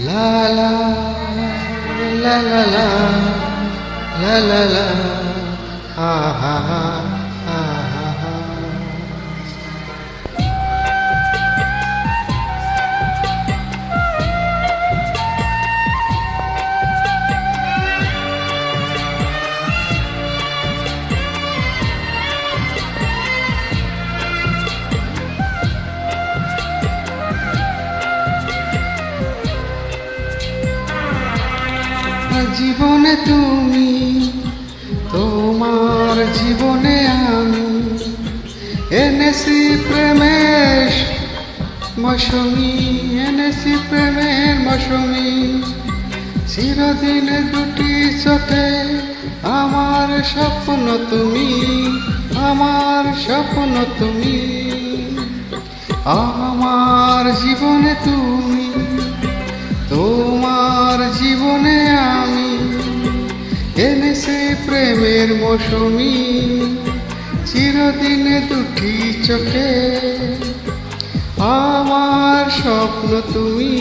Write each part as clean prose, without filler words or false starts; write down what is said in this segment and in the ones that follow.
La la la la la la la la ha ha ha ha ha ha. জীবনে তুমি, তোমার জীবনে আমি, এনেছি প্রেমের মৌসুমি, এনেছি প্রেমের মৌসুমি। চিরদিনে দুটি চোখে আমার স্বপ্ন তুমি, আমার স্বপ্ন তুমি। আমার জীবনে তুমি, তোমার জীবনে আমি, এনেছি প্রেমের মৌসুমি। চিরদিনে দুটি চোখে আমার স্বপ্ন তুমি,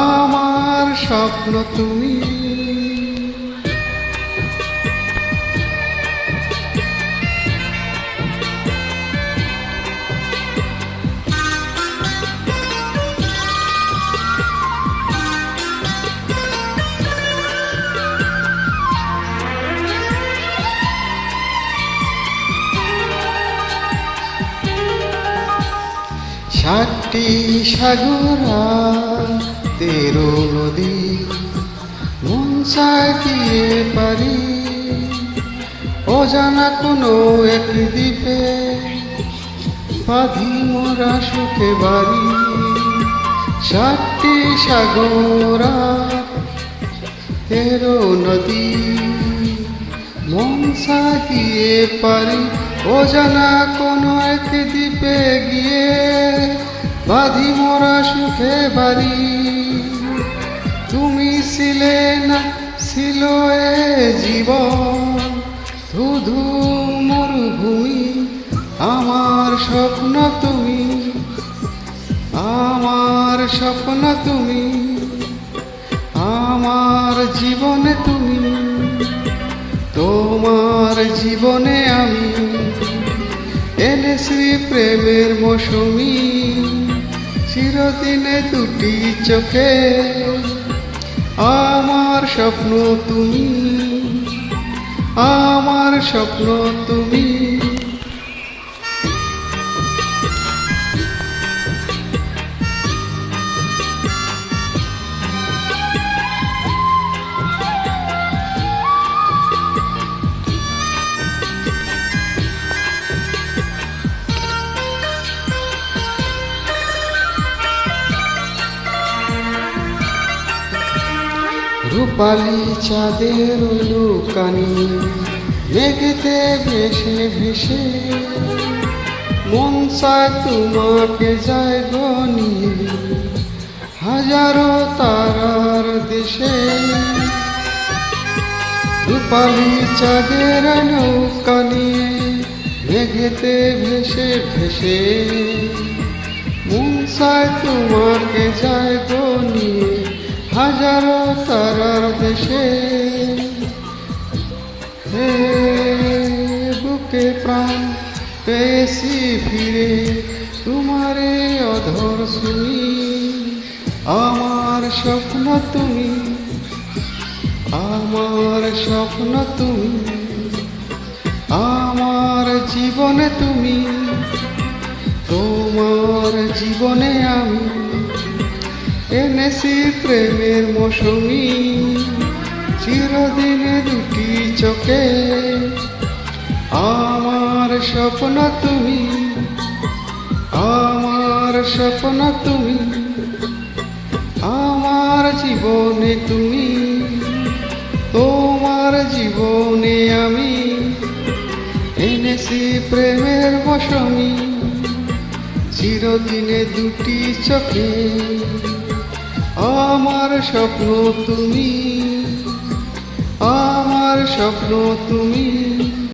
আমার স্বপ্ন তুমি। সাতটি সাগর আর 13 নদী, মন চায় দিয়ে পারি অজানা কোনো এক দ্বীপে বাঁধি মোরা সুখে বাড়ি। সাতটি সাগর আর 13 নদী, মন চায় দিয়ে পারি অজানা কোনো এক দ্বীপে গিয়ে বাঁধি মোরা সুখে বাড়ি। তুমি ছিলে না, ছিল এ জীবন ধুধু মরুভূমি। আমার স্বপ্ন তুমি, আমার স্বপ্ন তুমি। আমার জীবনে তুমি, তোমার জীবনে আমি, এনেছি প্রেমের মৌসুমি। চিরদিনে দুটি চোখে আমার স্বপ্ন তুমি, আমার স্বপ্ন তুমি। রূপালি চাঁদের লুকানি মেঘেতে ভেসে ভেসে, মন চায় তোমাকে যায় গনি হাজারো তারার দেশে। রূপালি চাঁদের নৌকানি মেঘেতে ভেসে ভেসে, মন চায় তোমাকে যায় গনি হাজারো তারার দেশে। হে বুকে প্রাণ পেয়েছি ফিরে তোমারে অধর শুনি। আমার স্বপ্ন তুমি, আমার স্বপ্ন তুমি। আমার জীবনে তুমি, তোমার জীবনে আমি, এনেছি প্রেমের মৌসুমি। চিরদিনে দুটি চোখে আমার স্বপ্ন তুমি, আমার স্বপ্ন তুমি। আমার জীবনে তুমি, তোমার জীবনে আমি, এনেছি প্রেমের মৌসুমি। চিরদিনে দুটি চোখে আমার স্বপ্ন তুমি, আমার স্বপ্ন তুমি।